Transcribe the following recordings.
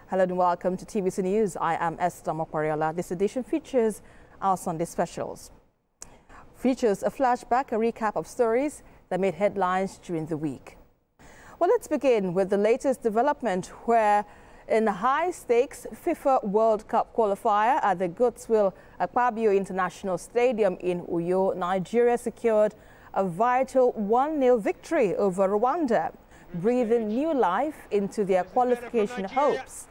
Hello and welcome to TVC News. I am Esther Mokwariola. This edition features our Sunday specials. Features a flashback, a recap of stories that made headlines during the week. Well, let's begin with the latest development where in a high-stakes FIFA World Cup qualifier at the Godswill Akpabio International Stadium in Uyo, Nigeria secured a vital 1-0 victory over Rwanda, breathing new life into their qualification hopes.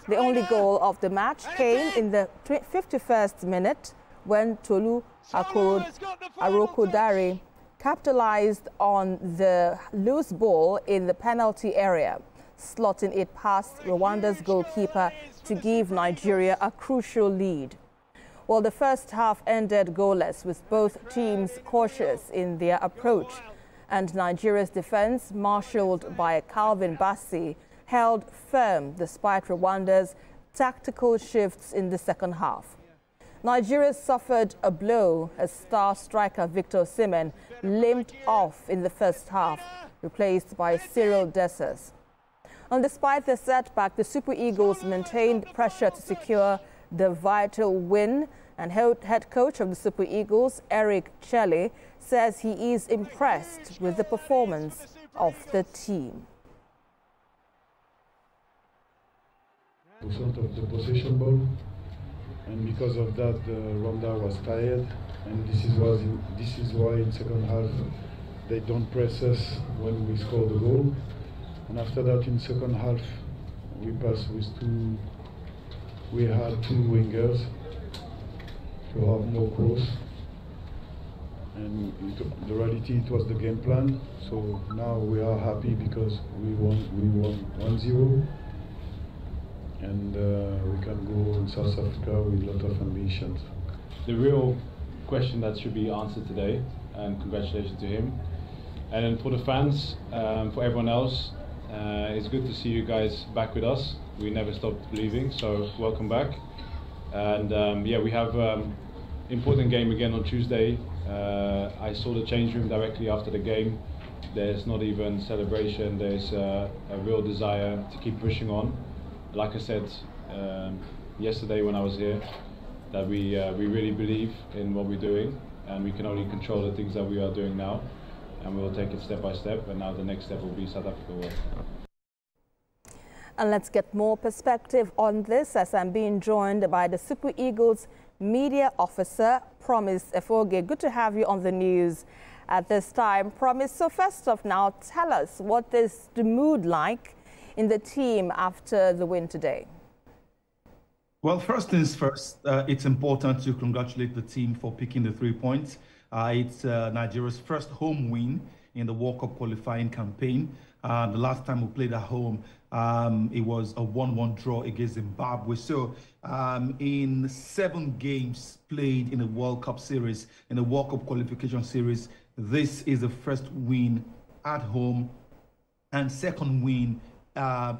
The only goal of the match came in the 51st minute when Tolu Arokodare capitalized on the loose ball in the penalty area, slotting it past Rwanda's goalkeeper to give Nigeria a crucial lead. Well, the first half ended goalless with both teams cautious in their approach, and Nigeria's defense, marshaled by Calvin Bassey, held firm despite Rwanda's tactical shifts in the second half. Nigeria suffered a blow as star striker Victor Osimhen limped off in the first half, replaced by Cyril Dessers. And despite the setback, the Super Eagles maintained pressure to secure the vital win, and head coach of the Super Eagles, Eric Chelle, says he is impressed with the performance of the team. Sort of the possession ball, and because of that Rwanda was tired, and this is why in second half they don't press us when we score the goal. And after that, in second half we passed with we had two wingers to have more cross, and the reality it was the game plan. So now we are happy because we won 1-0. And we can go in South Africa with a lot of ambitions. The real question that should be answered today, and congratulations to him. And then for the fans, for everyone else, it's good to see you guys back with us. We never stopped believing, so welcome back. And yeah, we have important game again on Tuesday. I saw the change room directly after the game. There's not even celebration, there's a real desire to keep pushing on. Like I said yesterday when I was here, that we really believe in what we're doing, and we can only control the things that we are doing now, and we'll take it step by step, and now the next step will be South Africa World. And let's get more perspective on this as I'm being joined by the Super Eagles media officer, Promise Efoge. Good to have you on the news at this time. Promise, so first off now, tell us, what is the mood like in the team after the win today? Well, first things first, it's important to congratulate the team for picking the 3 points. It's Nigeria's first home win in the World Cup qualifying campaign. The last time we played at home, it was a 1-1 draw against Zimbabwe. So in 7 games played in the World Cup series, in the World Cup qualification series, this is the first win at home and second win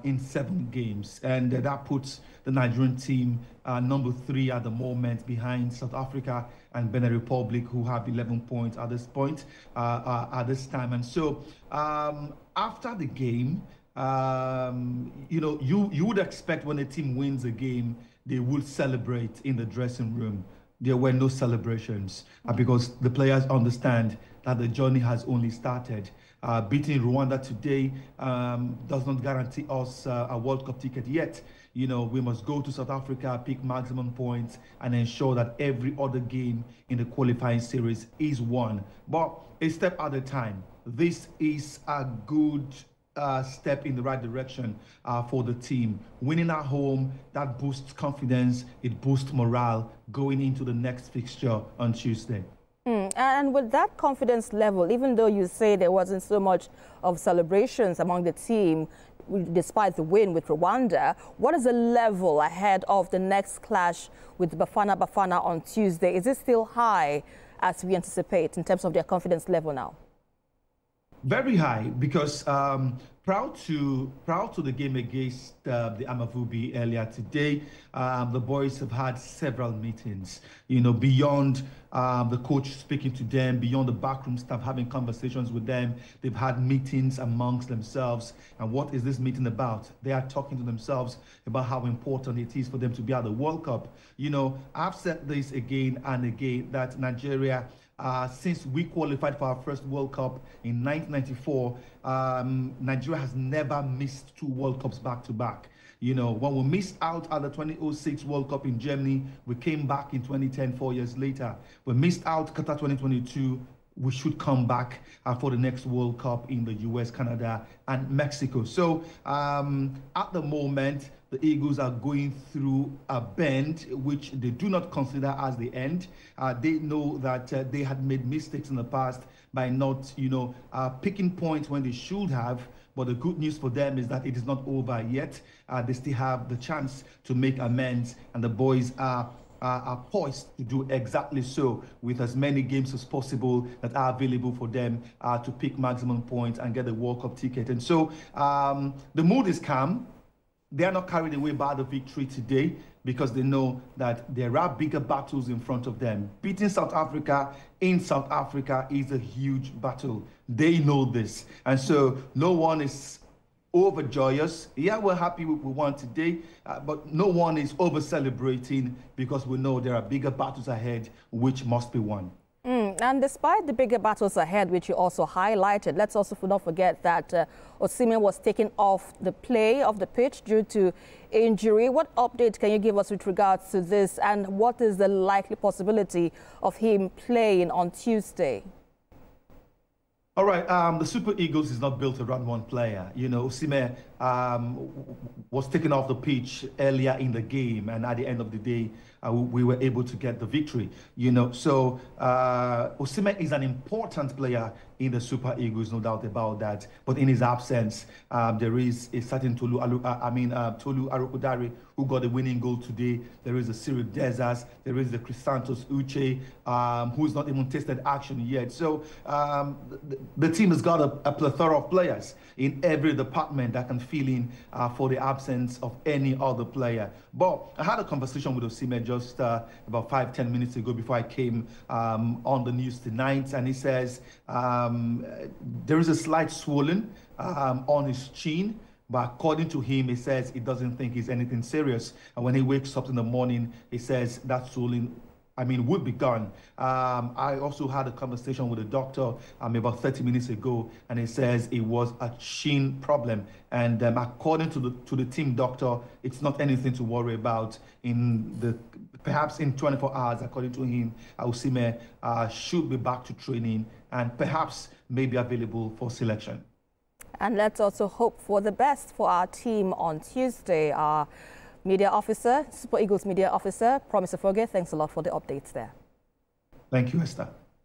in 7 games, and that puts the Nigerian team number 3 at the moment, behind South Africa and Benin Republic, who have 11 points at this point, at this time. And so after the game, you know, you would expect when a team wins a game, they would celebrate in the dressing room. There were no celebrations because the players understand that the journey has only started. Beating Rwanda today does not guarantee us a World Cup ticket yet. You know, we must go to South Africa, pick maximum points, and ensure that every other game in the qualifying series is won. But a step at a time. This is a good step in the right direction for the team. Winning at home, that boosts confidence, it boosts morale going into the next fixture on Tuesday. And with that confidence level, even though you say there wasn't so much of celebrations among the team, despite the win with Rwanda, what is the level ahead of the next clash with Bafana on Tuesday? Is it still high as we anticipate in terms of their confidence level now? Very high, because proud to the game against the Amavubi earlier today. The boys have had several meetings, beyond the coach speaking to them, beyond the backroom staff having conversations with them. They've had meetings amongst themselves. And what is this meeting about? They are talking to themselves about how important it is for them to be at the World Cup. I've said this again and again, that Nigeria, since we qualified for our first World Cup in 1994, Nigeria has never missed 2 World Cups back to back. When we missed out at the 2006 World Cup in Germany, we came back in 2010, 4 years later. We missed out Qatar 2022. We should come back for the next World Cup in the US, Canada, and Mexico. So at the moment, the Eagles are going through a bend, which they do not consider as the end. They know that they had made mistakes in the past by not, picking points when they should have. But the good news for them is that it is not over yet. They still have the chance to make amends, and the boys are poised to do exactly so, with as many games as possible that are available for them to pick maximum points and get the World Cup ticket. And so the mood is calm. They are not carried away by the victory today, because they know that there are bigger battles in front of them. Beating South Africa in South Africa is a huge battle. They know this. And so no one is overjoyous. Yeah, we're happy we won today, but no one is over celebrating, because we know there are bigger battles ahead which must be won. And despite the bigger battles ahead, which you also highlighted, let's also not forget that Osimhen was taken off the play of the pitch due to injury. What update can you give us with regards to this, and what is the likely possibility of him playing on Tuesday? All right, the Super Eagles is not built around one player. Osimhen was taken off the pitch earlier in the game, and at the end of the day, we were able to get the victory. So Osimhen is an important player in the Super Eagles, no doubt about that. But in his absence, there is a certain Tolu Arokudare, who got the winning goal today. There is a Cyril Desas. There is the Chrisantos Uche, who's not even tasted action yet. So the team has got a plethora of players in every department that can fill in for the absence of any other player. But I had a conversation with Osimhen just about 5-10 minutes ago before I came on the news tonight, and he says there is a slight swelling on his chin. But according to him, he says he doesn't think it's anything serious. And when he wakes up in the morning, he says that swelling, would be gone. I also had a conversation with a doctor about 30 minutes ago, and he says it was a chin problem. And according to the team doctor, it's not anything to worry about. Perhaps in 24 hours, according to him, Osimhen should be back to training and perhaps may be available for selection. And let's also hope for the best for our team on Tuesday. Our media officer, Super Eagles media officer, Promise Afoge, thanks a lot for the updates there. Thank you, Esther.